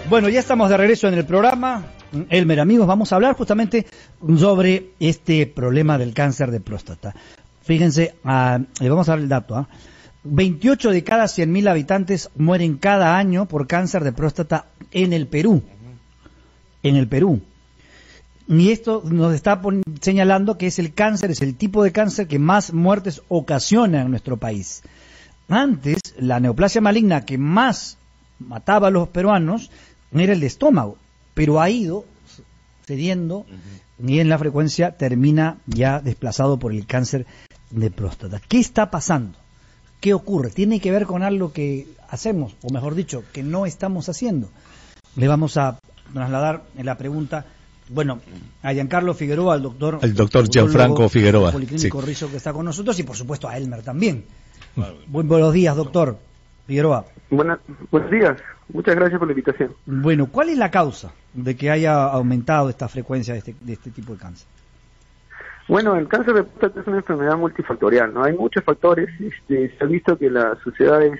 Bueno, ya estamos de regreso en el programa. Elmer, amigos, vamos a hablar justamente sobre este problema del cáncer de próstata. Fíjense, le vamos a dar el dato. 28 de cada 100.000 habitantes mueren cada año por cáncer de próstata en el Perú. En el Perú. Y esto nos está señalando que es el tipo de cáncer que más muertes ocasiona en nuestro país. Antes, la neoplasia maligna que más mataba a los peruanos era el de estómago, pero ha ido cediendo y en la frecuencia termina ya desplazado por el cáncer de próstata. ¿Qué está pasando? ¿Qué ocurre? ¿Tiene que ver con algo que hacemos, o mejor dicho, que no estamos haciendo? Le vamos a trasladar la pregunta, bueno, a Giancarlo Figueroa, al doctor... El doctor Gianfranco Figueroa. Policlínico Rizo, que está con nosotros, y por supuesto a Elmer también. Buenos días, doctor Figueroa. Buenos días, muchas gracias por la invitación. Bueno, ¿cuál es la causa de que haya aumentado esta frecuencia de este tipo de cáncer? Bueno, el cáncer de próstata es una enfermedad multifactorial, ¿no? Hay muchos factores, se ha visto que las sociedades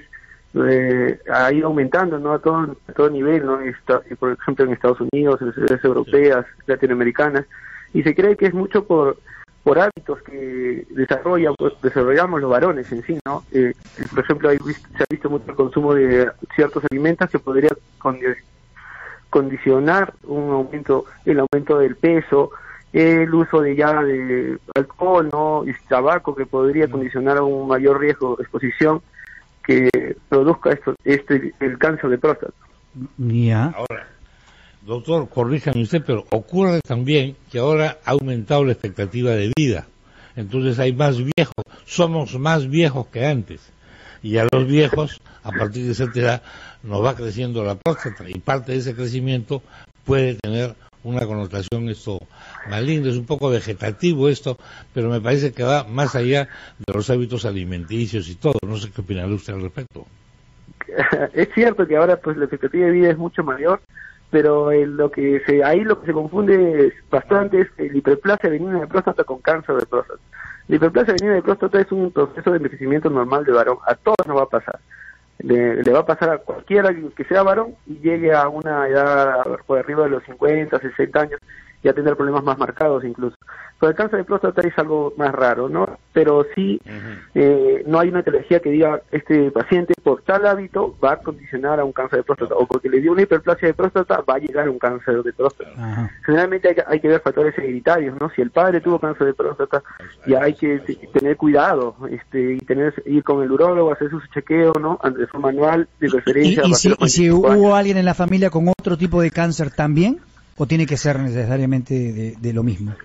ha ido aumentando, ¿no? A todo nivel, ¿no? Por ejemplo, en Estados Unidos, en las sociedades europeas, latinoamericanas, y se cree que es mucho por hábitos que desarrollamos los varones en sí, ¿no? Por ejemplo, se ha visto mucho el consumo de ciertos alimentos que podría condicionar el aumento del peso, el uso de alcohol, ¿no? Y tabaco, que podría condicionar a un mayor riesgo de exposición que produzca el cáncer de próstata. Ya. Ahora, doctor, corríjame usted, pero ocurre también que ahora ha aumentado la expectativa de vida. Entonces hay más viejos, somos más viejos que antes. Y a los viejos, a partir de cierta edad, nos va creciendo la próstata. Y parte de ese crecimiento puede tener una connotación maligna. Es un poco vegetativo esto, pero me parece que va más allá de los hábitos alimenticios y todo. No sé qué opinará usted al respecto. Es cierto que ahora pues la expectativa de vida es mucho mayor, pero lo que se confunde bastante es la hiperplasia benigna de próstata con cáncer de próstata. La hiperplasia benigna de próstata es un proceso de envejecimiento normal de varón. A todos nos va a pasar. Le va a pasar a cualquiera que sea varón y llegue a una edad por arriba de los 50, 60 años y a tener problemas más marcados incluso. Pero el cáncer de próstata es algo más raro, ¿no? Pero sí, no hay una etiología que diga este paciente por tal hábito va a condicionar a un cáncer de próstata, o porque le dio una hiperplasia de próstata va a llegar a un cáncer de próstata. Ajá. Generalmente hay que ver factores hereditarios, ¿no? Si el padre tuvo cáncer de próstata, ya hay que tener cuidado, ir con el urólogo, hacer su chequeo, ¿no? De forma anual, de referencia. ¿Y si hubo alguien en la familia con otro tipo de cáncer también? ¿O tiene que ser necesariamente de lo mismo?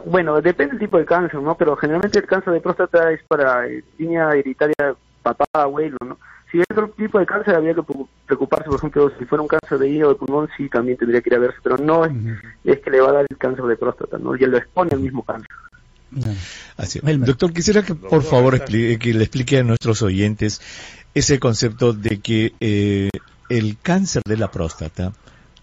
Bueno, depende del tipo de cáncer, ¿no? Pero generalmente el cáncer de próstata es para línea hereditaria papá, abuelo, ¿no? Si es otro tipo de cáncer habría que preocuparse, por ejemplo, si fuera un cáncer de hígado o de pulmón, sí, también tendría que ir a verse, pero no es que le va a dar el cáncer de próstata, ¿no? Ya lo expone al mismo cáncer. Así es. Doctor, quisiera que por favor que le explique a nuestros oyentes ese concepto de que el cáncer de la próstata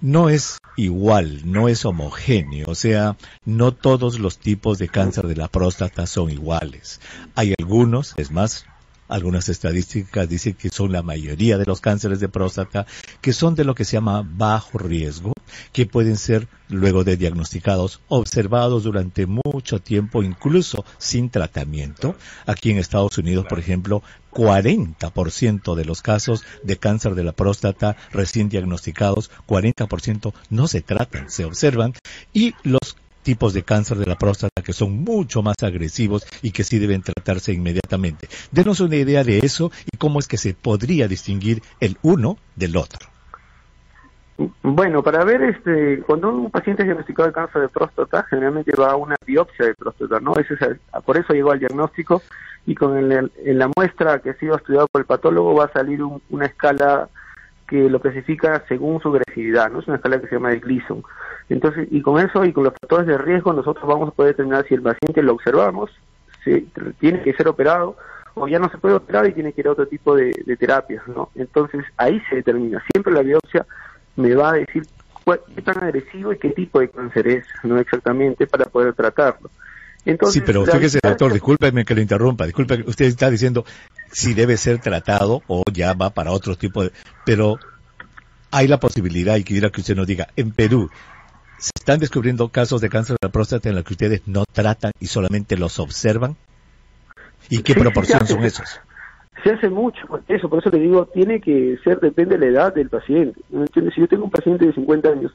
no es igual, no es homogéneo, o sea, no todos los tipos de cáncer de la próstata son iguales. Hay algunos, es más, algunas estadísticas dicen que son la mayoría de los cánceres de próstata que son de lo que se llama bajo riesgo, que pueden ser luego de diagnosticados, observados durante mucho tiempo, incluso sin tratamiento. Aquí en Estados Unidos, por ejemplo, 40% de los casos de cáncer de la próstata recién diagnosticados, 40% no se tratan, se observan, y los tipos de cáncer de la próstata que son mucho más agresivos y que sí deben tratarse inmediatamente. Denos una idea de eso y cómo es que se podría distinguir el uno del otro. Bueno, para ver, cuando un paciente es diagnosticado de cáncer de próstata, generalmente va a una biopsia de próstata, ¿no? Por eso llegó al diagnóstico, y en la muestra que ha sido estudiada por el patólogo va a salir una escala que lo clasifica según su agresividad, ¿no? Es una escala que se llama de Gleason. Entonces, y con eso y con los factores de riesgo, nosotros vamos a poder determinar si el paciente lo observamos, si tiene que ser operado, o ya no se puede operar y tiene que ir a otro tipo de terapias, ¿no? Entonces, ahí se determina. Siempre la biopsia me va a decir qué tan agresivo y qué tipo de cáncer es, no exactamente, para poder tratarlo. Entonces, sí, pero fíjese, doctor, discúlpeme que lo interrumpa, disculpe, usted está diciendo si debe ser tratado o ya va para otro tipo de... Pero hay la posibilidad, y quisiera que usted nos diga, en Perú, ¿se están descubriendo casos de cáncer de la próstata en los que ustedes no tratan y solamente los observan? ¿Y qué proporción son esos? Se hace mucho eso, por eso te digo, tiene que ser, depende de la edad del paciente. ¿Me entiendes? Si yo tengo un paciente de 50 años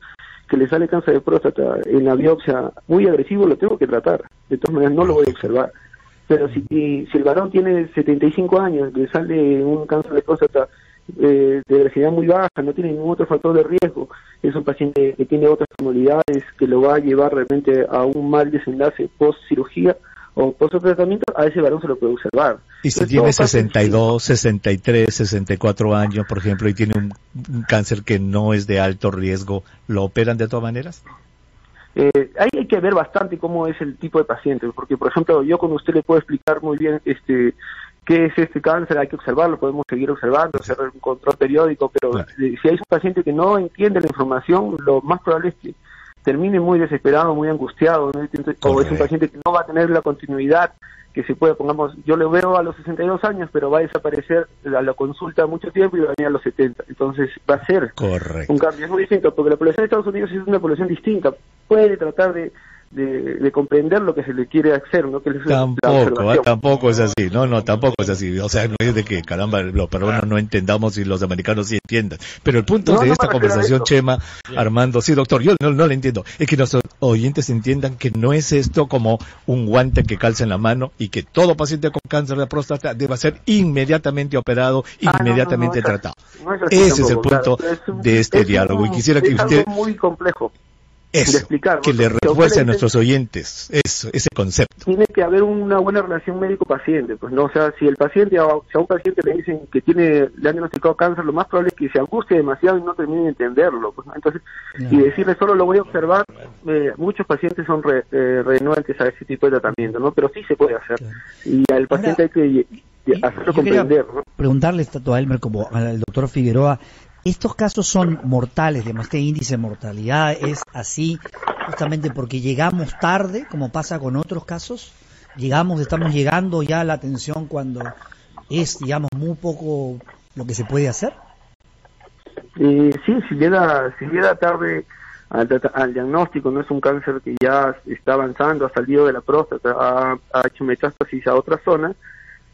que le sale cáncer de próstata en la biopsia muy agresivo, lo tengo que tratar. De todas maneras, no lo voy a observar. Pero si el varón tiene 75 años, le sale un cáncer de próstata de agresividad muy baja, no tiene ningún otro factor de riesgo, es un paciente que tiene otras comorbilidades que lo va a llevar realmente a un mal desenlace post cirugía o post tratamiento, a ese varón se lo puede observar. Y si tiene 62, 63, 64 años, por ejemplo, y tiene un cáncer que no es de alto riesgo, ¿lo operan de todas maneras? Ahí hay que ver bastante cómo es el tipo de paciente, porque por ejemplo yo con usted le puedo explicar muy bien qué es este cáncer, hay que observarlo, podemos seguir observando, hacer un control periódico, pero claro, si hay un paciente que no entiende la información, lo más probable es que termine muy desesperado, muy angustiado, ¿no? O es un paciente que no va a tener la continuidad que se puede, pongamos, yo le veo a los 62 años, pero va a desaparecer a la consulta mucho tiempo y va a venir a los 70. Entonces va a ser un cambio. Es muy distinto, porque la población de Estados Unidos es una población distinta. Puede tratar de comprender lo que se le quiere hacer, ¿no? Que tampoco es así, tampoco es así. O sea, no es de que, caramba, los peruanos no entendamos y los americanos sí entiendan. Pero el punto de esta conversación, Chema, Armando, sí, doctor, yo no le entiendo. Es que nuestros oyentes entiendan que no es esto como un guante que calza en la mano y que todo paciente con cáncer de próstata deba ser inmediatamente operado, inmediatamente tratado. Ese es el punto de este diálogo. Y quisiera que usted... Es algo muy complejo. Eso, que le refuerce a nuestros oyentes ese concepto. Tiene que haber una buena relación médico-paciente, pues no, o sea, si el paciente, a un paciente le dicen que le han diagnosticado cáncer, lo más probable es que se angustie demasiado y no termine de entenderlo, pues, ¿no? Entonces, y decirle solo lo voy a observar, muchos pacientes son renuentes a ese tipo de tratamiento, ¿no? Pero sí se puede hacer, y al paciente hay que hacerlo comprender, ¿no? Preguntarle tanto a Elmer como al doctor Figueroa, ¿estos casos son mortales? Digamos, este índice de mortalidad es así justamente porque llegamos tarde, como pasa con otros casos. Estamos llegando ya a la atención cuando es, digamos, muy poco lo que se puede hacer. Sí, si llega tarde al diagnóstico, no es un cáncer que ya está avanzando, ha salido de la próstata, ha hecho metástasis a otra zona,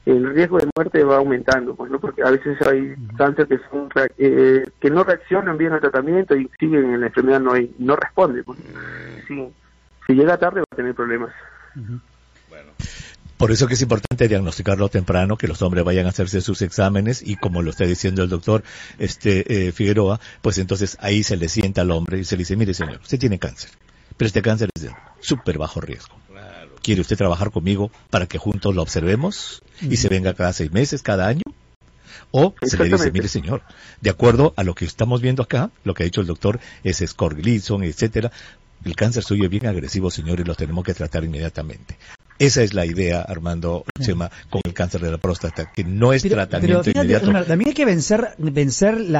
el riesgo de muerte va aumentando, pues, ¿no? Porque a veces hay cáncer que no reaccionan bien al tratamiento y siguen en la enfermedad, no responden, pues. Si llega tarde va a tener problemas. Bueno, por eso que es importante diagnosticarlo temprano, que los hombres vayan a hacerse sus exámenes y como lo está diciendo el doctor Figueroa, pues entonces ahí se le sienta al hombre y se le dice, mire señor, usted tiene cáncer, pero este cáncer es de súper bajo riesgo. ¿Quiere usted trabajar conmigo para que juntos lo observemos y se venga cada 6 meses, cada año? O se le dice, mire señor, de acuerdo a lo que estamos viendo acá, lo que ha dicho el doctor es Scott Gleason, etcétera, el cáncer suyo es bien agresivo, señor, y lo tenemos que tratar inmediatamente. Esa es la idea, Armando, Chema, con el cáncer de la próstata, que no es tratamiento fíjate, inmediato. También hay que vencer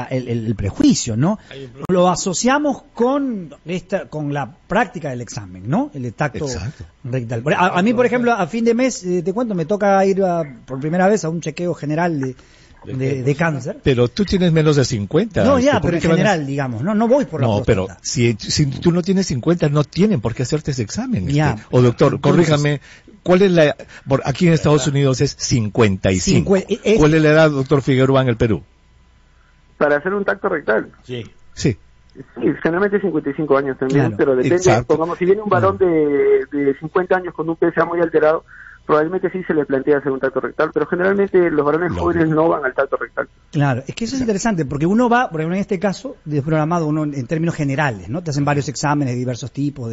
el prejuicio, ¿no? Lo asociamos con la práctica del examen, ¿no? El tacto rectal. A mí, por ejemplo, a fin de mes, te cuento, me toca ir por primera vez a un chequeo general de cáncer. Pero tú tienes menos de 50. No, ya, pero en general, digamos, no voy por la próstata. No, pero si tú no tienes 50, no tienen por qué hacerte ese examen. Ya. O doctor, corríjame, ¿cuál es aquí en Estados Unidos es 55. ¿Cuál es la edad, doctor Figueroa, en el Perú? Para hacer un tacto rectal. Sí. Sí, generalmente 55 años también, claro, pero depende, pongamos, si viene un varón de 50 años con un PSA muy alterado, probablemente sí se le plantea hacer un tacto rectal, pero generalmente los varones jóvenes no van al tacto rectal. Claro, es que eso es interesante, porque uno va, por ejemplo en este caso, desprogramado uno en términos generales, ¿no? Te hacen varios exámenes de diversos tipos,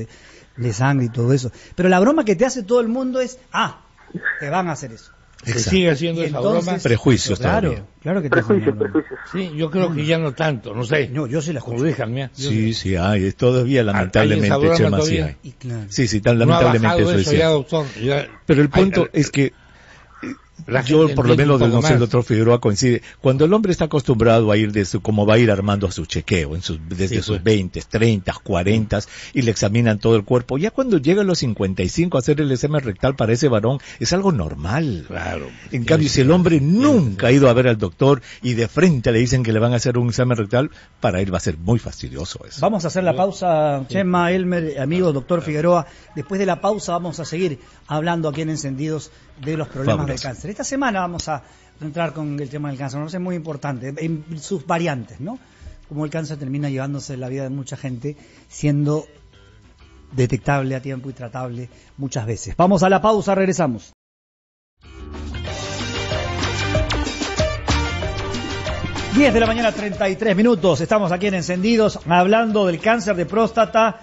de sangre y todo eso. Pero la broma que te hace todo el mundo es, te van a hacer eso. Se sigue haciendo esa broma. Prejuicios, claro que prejuicios. Sí, yo creo que ya no tanto, no sé. No, yo sí las escucho. Sí, hay, todavía lamentablemente, Chema, sí hay. Sí, lamentablemente no eso es cierto. Pero el punto es que Yo, por lo menos, no sé, el doctor Figueroa coincide. Cuando el hombre está acostumbrado a ir como va a ir armando a su chequeo, desde sus 20, 30, 40, y le examinan todo el cuerpo, ya cuando llega a los 55 a hacer el examen rectal para ese varón, es algo normal. Claro. En cambio, si el hombre nunca ha ido a ver al doctor y de frente le dicen que le van a hacer un examen rectal, para él va a ser muy fastidioso eso. Vamos a hacer la pausa, Chema, Elmer, amigo, doctor Figueroa. Después de la pausa vamos a seguir hablando aquí en Encendidos de los problemas del cáncer. Esta semana vamos a entrar con el tema del cáncer, es muy importante, en sus variantes, ¿no? Como el cáncer termina llevándose la vida de mucha gente, siendo detectable a tiempo y tratable muchas veces. Vamos a la pausa, regresamos. Diez de la mañana, 33 minutos. Estamos aquí en Encendidos hablando del cáncer de próstata,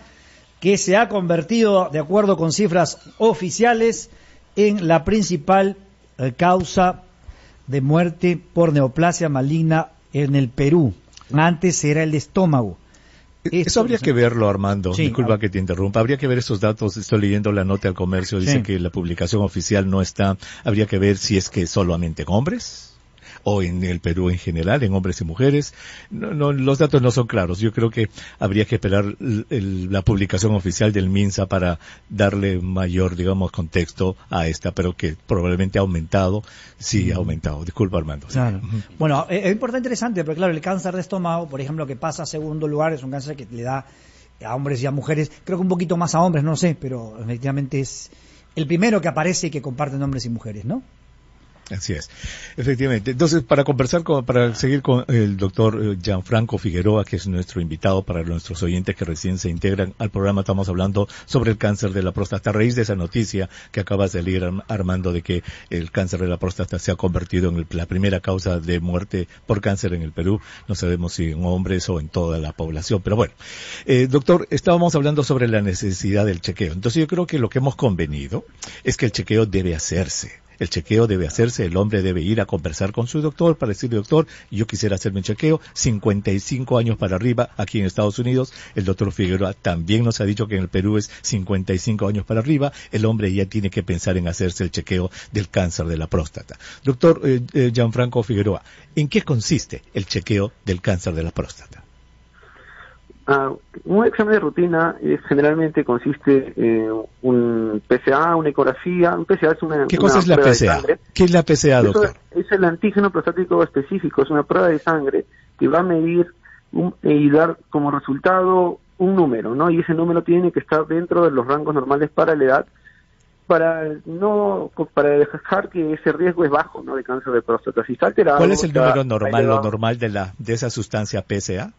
que se ha convertido, de acuerdo con cifras oficiales, en la principal causa de muerte por neoplasia maligna en el Perú. Antes era el estómago. Eso habría que verlo, Armando. Sí, disculpa que te interrumpa. Habría que ver esos datos. Estoy leyendo la nota del Comercio. Dice que la publicación oficial no está. Habría que ver si es que solamente en hombres o en el Perú en general, en hombres y mujeres. No, los datos no son claros. Yo creo que habría que esperar la publicación oficial del MINSA para darle mayor, digamos, contexto a esta, pero que probablemente ha aumentado. Sí, ha aumentado. Disculpa, Armando. Claro. Bueno, es importante, interesante, pero claro, el cáncer de estómago, por ejemplo, que pasa a segundo lugar, es un cáncer que le da a hombres y a mujeres, creo que un poquito más a hombres, no sé, pero efectivamente es el primero que aparece y que comparten hombres y mujeres, ¿no? Así es, efectivamente. Entonces, para seguir con el doctor Gianfranco Figueroa, que es nuestro invitado para nuestros oyentes que recién se integran al programa, estamos hablando sobre el cáncer de la próstata. A raíz de esa noticia que acabas de leer, Armando, de que el cáncer de la próstata se ha convertido en la primera causa de muerte por cáncer en el Perú. No sabemos si en hombres o en toda la población, pero bueno. Doctor, estábamos hablando sobre la necesidad del chequeo. Entonces, yo creo que lo que hemos convenido es que el chequeo debe hacerse. El chequeo debe hacerse, el hombre debe ir a conversar con su doctor para decirle, doctor, yo quisiera hacerme un chequeo, 55 años para arriba, aquí en Estados Unidos. El doctor Figueroa también nos ha dicho que en el Perú es 55 años para arriba. El hombre ya tiene que pensar en hacerse el chequeo del cáncer de la próstata. Doctor Gianfranco Figueroa, ¿en qué consiste el chequeo del cáncer de la próstata? Un examen de rutina generalmente consiste en un PSA, una ecografía. Un PSA es una ¿Qué cosa es la PSA? ¿Qué es la PSA, doctor? Es el antígeno prostático específico, es una prueba de sangre que va a medir y dar como resultado un número, ¿no? Y ese número tiene que estar dentro de los rangos normales para la edad, para dejar que ese riesgo es bajo, ¿no? De cáncer de próstata. Si está alterado, ¿cuál es el número normal, lo normal de esa sustancia PSA?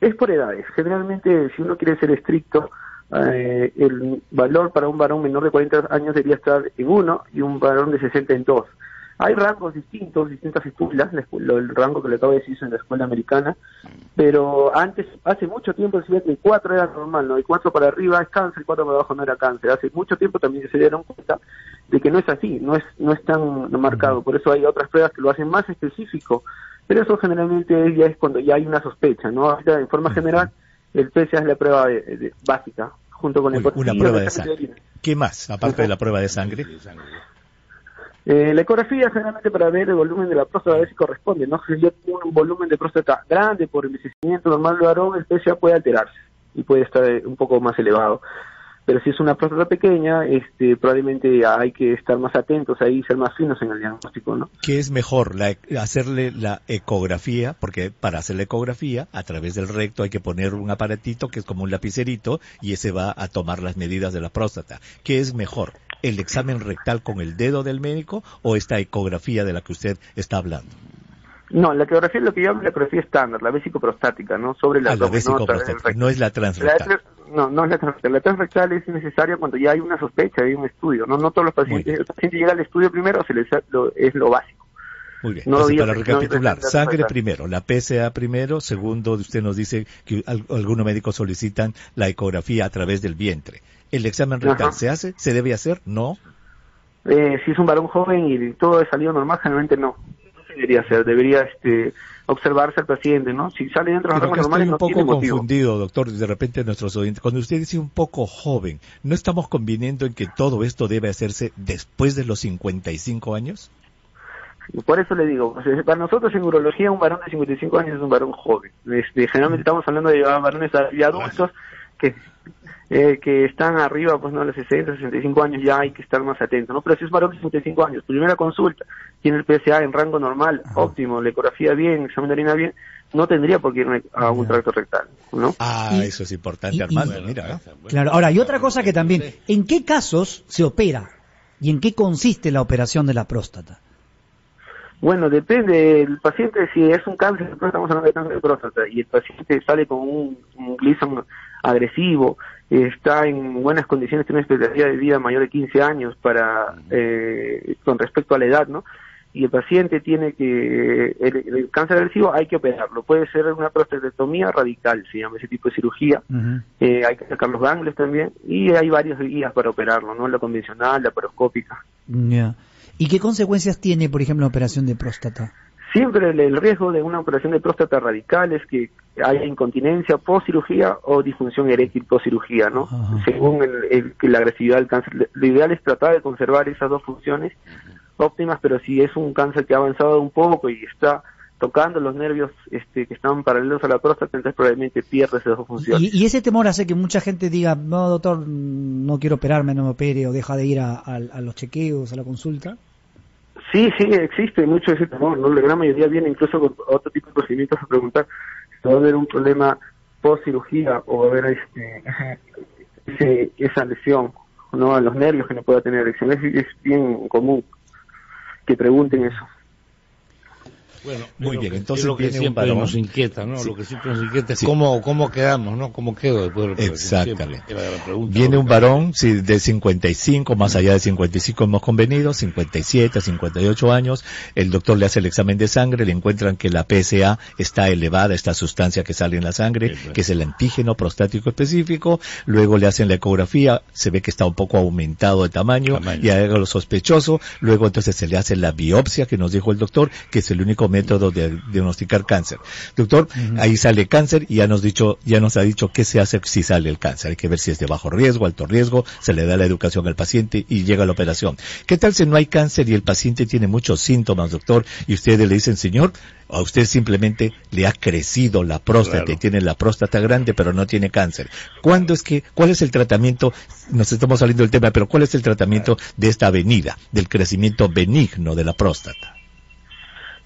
Es por edades. Generalmente, si uno quiere ser estricto, el valor para un varón menor de 40 años debería estar en 1 y un varón de 60 en 2. Hay rangos distintos, distintas escuelas. El rango que le acabo de decir es en la escuela americana, pero hace mucho tiempo decía que 4 era normal, ¿no? Y 4 para arriba es cáncer, 4 para abajo no era cáncer. Hace mucho tiempo también se dieron cuenta de que no es así, no es tan marcado. Por eso hay otras pruebas que lo hacen más específico. Pero eso generalmente ya es cuando ya hay una sospecha, ¿no? Ahorita, en forma general, el PSA es la prueba básica, junto con el una prueba de sangre. ¿Qué más, aparte de la prueba de sangre? La ecografía generalmente para ver el volumen de la próstata, a ver si corresponde, ¿no? Si yo tengo un volumen de próstata grande por envejecimiento normal del varón, el PSA puede alterarse y puede estar un poco más elevado. Pero si es una próstata pequeña, probablemente hay que estar más atentos ahí, ser más finos en el diagnóstico, ¿no? ¿Qué es mejor? Hacerle la ecografía, porque para hacer la ecografía, a través del recto hay que poner un aparatito que es como un lapicerito y ese va a tomar las medidas de la próstata. ¿Qué es mejor? ¿El examen rectal con el dedo del médico o esta ecografía de la que usted está hablando? No, la ecografía es lo que yo hablo, la ecografía estándar, la vesicoprostática, ¿no? Sobre la vesicoprostática, no es la transrectal. No es la transrectal. La transrectal es necesaria cuando ya hay una sospecha, hay un estudio, ¿no? No todos los pacientes, el paciente llega al estudio primero, es lo básico. Muy bien, entonces para recapitular, sangre primero, la PSA primero, segundo, usted nos dice que algunos médicos solicitan la ecografía a través del vientre. ¿El examen rectal se hace? ¿Se debe hacer? ¿No? Si es un varón joven y todo ha salido normal, generalmente no debería observarse al paciente, ¿no? Si sale dentro de los rangos normales, no tiene motivo. Estoy un poco confundido, doctor, de repente nuestros oyentes, cuando usted dice un poco joven, ¿no estamos conviniendo en que todo esto debe hacerse después de los 55 años? Por eso le digo, para nosotros en urología un varón de 55 años es un varón joven. Generalmente estamos hablando de varones adultos que están arriba, pues no, a los 60, 65 años ya hay que estar más atentos, ¿no? Pero si es varón de 55 años, primera consulta, tiene el PSA en rango normal, óptimo, la ecografía bien, examen de orina bien, no tendría por qué ir a un tracto rectal, ¿no? Eso es importante, Armando, mira. Claro, ahora, y otra cosa que también, ¿en qué casos se opera? ¿Y en qué consiste la operación de la próstata? Bueno, depende del paciente, si es un cáncer, estamos hablando de cáncer de próstata, y el paciente sale con un Gleason agresivo, está en buenas condiciones, tiene una expectativa de vida mayor de 15 años con respecto a la edad, ¿no? Y el paciente tiene que, el cáncer agresivo hay que operarlo, puede ser una prostatectomía radical, se llama ese tipo de cirugía, hay que sacar los ganglios también, y hay varias vías para operarlo, ¿no? La convencional, la paroscópica. ¿Y qué consecuencias tiene, por ejemplo, la operación de próstata? Siempre el riesgo de una operación de próstata radical es que haya incontinencia post-cirugía o disfunción eréctil post-cirugía, ¿no? Según la agresividad del cáncer. Lo ideal es tratar de conservar esas dos funciones óptimas, pero si es un cáncer que ha avanzado un poco y está tocando los nervios que están paralelos a la próstata, entonces probablemente pierde esas dos funciones. ¿Y ese temor hace que mucha gente diga, no, doctor, no quiero operarme, no me opere, o deja de ir a los chequeos, a la consulta? Sí, existe mucho ese temor, ¿no? La gran mayoría viene incluso con otro tipo de procedimientos a preguntar si va a haber un problema post-cirugía o va a haber esa lesión, ¿no? A los nervios que no pueda tener erección. Es bien común que pregunten eso. Bueno, muy bien, entonces lo que siempre nos inquieta, ¿no? Sí. Lo que siempre nos inquieta es cómo quedamos, ¿no? ¿Cómo quedo después del Exactamente. Viene un varón de 55, más allá de 55 hemos convenido, 57, 58 años, el doctor le hace el examen de sangre, le encuentran que la PSA está elevada, esta sustancia que sale en la sangre, que es el antígeno prostático específico, luego le hacen la ecografía, se ve que está un poco aumentado de tamaño. Y hay algo sospechoso, luego entonces se le hace la biopsia que nos dijo el doctor, que es el único método de diagnosticar cáncer. Doctor, ahí sale cáncer y ya nos ha dicho qué se hace si sale el cáncer. Hay que ver si es de bajo riesgo, alto riesgo, se le da la educación al paciente y llega a la operación. ¿Qué tal si no hay cáncer y el paciente tiene muchos síntomas, doctor, y ustedes le dicen, señor, a usted simplemente le ha crecido la próstata y tiene la próstata grande pero no tiene cáncer? ¿Cuál es el tratamiento? Nos estamos saliendo del tema, pero ¿cuál es el tratamiento de esta avenida, del crecimiento benigno de la próstata?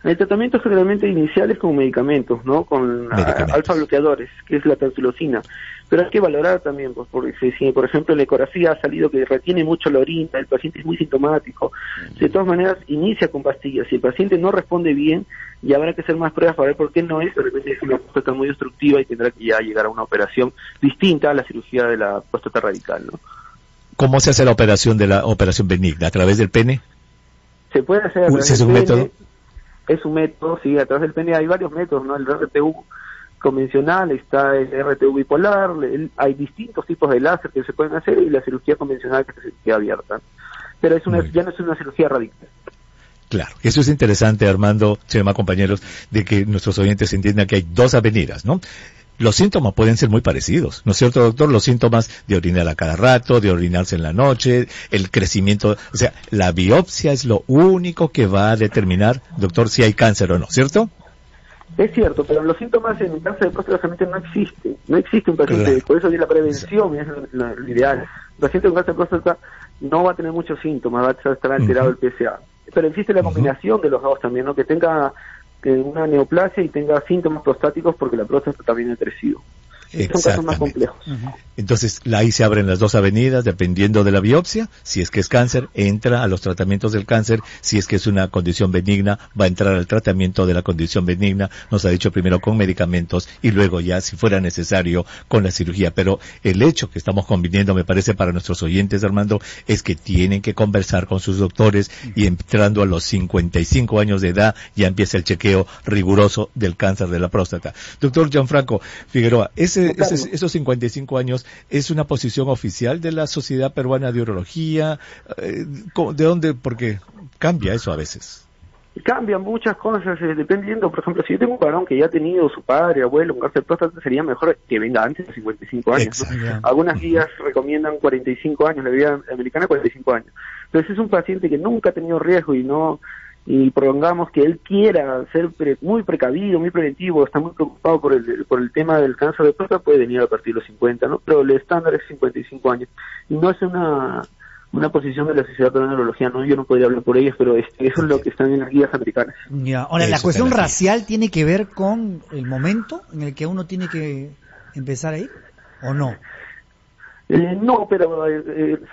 El tratamiento generalmente inicial es con medicamentos, ¿no? Con alfa bloqueadores, que es la tansulosina. Pero hay que valorar también, pues, porque si por ejemplo en la ecografía ha salido que retiene mucho la orina, el paciente es muy sintomático, de todas maneras inicia con pastillas. Si el paciente no responde bien, ya habrá que hacer más pruebas para ver por qué no es, de repente es una próstata muy obstructiva y tendrá que ya llegar a una operación distinta a la cirugía de la próstata radical, ¿no? ¿Cómo se hace la operación de la operación benigna? ¿A través del pene? Se puede hacer a través del pene. ¿Es un método? Es un método, sí, a través del pene hay varios métodos, ¿no? El RTU convencional, está el RTU bipolar, hay distintos tipos de láser que se pueden hacer y la cirugía convencional que es la cirugía abierta. Pero ya no es una cirugía radical. Claro, eso es interesante, Armando, compañeros, de que nuestros oyentes entiendan que hay dos avenidas, ¿no? Los síntomas pueden ser muy parecidos, ¿no es cierto, doctor? Los síntomas de orinar a cada rato, de orinarse en la noche, el crecimiento, o sea, la biopsia es lo único que va a determinar, doctor, si hay cáncer o no, ¿cierto? Es cierto, pero los síntomas en el cáncer de próstata realmente no existe un paciente, por eso la prevención es lo ideal. El paciente con cáncer de próstata no va a tener muchos síntomas, va a estar alterado el PSA, pero existe la combinación de los dos también, ¿no? Que tenga una neoplasia y tenga síntomas prostáticos porque la próstata también ha crecido. Son casos más complejos. Entonces, ahí se abren las dos avenidas, dependiendo de la biopsia. Si es que es cáncer, entra a los tratamientos del cáncer. Si es que es una condición benigna, va a entrar al tratamiento de la condición benigna. Nos ha dicho primero con medicamentos y luego ya, si fuera necesario, con la cirugía. Pero el hecho que estamos conviniendo, me parece, para nuestros oyentes, Armando, es que tienen que conversar con sus doctores y entrando a los 55 años de edad, ya empieza el chequeo riguroso del cáncer de la próstata. Doctor Gianfranco Figueroa, esos 55 años es una posición oficial de la Sociedad Peruana de Urología. ¿De dónde? Porque cambia eso a veces. Cambian muchas cosas, dependiendo. Por ejemplo, si yo tengo un varón que ya ha tenido su padre, abuelo, un cáncer de próstata, sería mejor que venga antes de 55 años, ¿no? Algunas guías recomiendan 45 años, la guía americana 45 años. Entonces es un paciente que nunca ha tenido riesgo y no y prolongamos que él quiera ser muy precavido, muy preventivo, está muy preocupado por el tema del cáncer de próstata, puede venir a partir de los 50, ¿no? Pero el estándar es 55 años. Y no es una posición de la Sociedad Peruana de Neurología, ¿no? Yo no podría hablar por ellos, pero eso es lo que están en las guías americanas. Ya. Ahora, ¿la cuestión racial tiene que ver con el momento en el que uno tiene que empezar a ir, o no? No, pero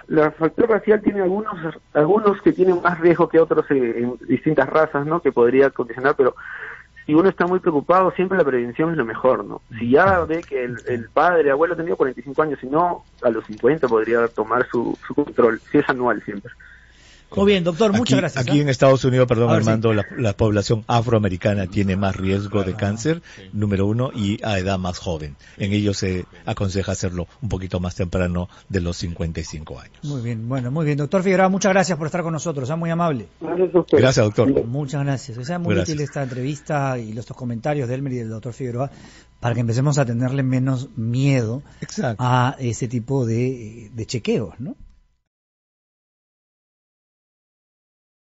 la factor racial tiene algunos que tienen más riesgo que otros en distintas razas, ¿no? Que podría condicionar, pero si uno está muy preocupado, siempre la prevención es lo mejor, ¿no? Si ya ve que el padre, abuelo ha tenido 45 años, si no, a los 50 podría tomar su control, si es anual siempre. Muy bien, doctor, muchas gracias. Aquí en Estados Unidos, perdón, Armando, sí, la población afroamericana tiene más riesgo de cáncer, número uno, y a edad más joven. En ellos se aconseja hacerlo un poquito más temprano de los 55 años. Muy bien, bueno, muy bien. Doctor Figueroa, muchas gracias por estar con nosotros, muy amable. Gracias, doctor. Muchas gracias. O sea, muy útil esta entrevista y estos comentarios de Elmer y del doctor Figueroa para que empecemos a tenerle menos miedo a ese tipo de chequeos, ¿no?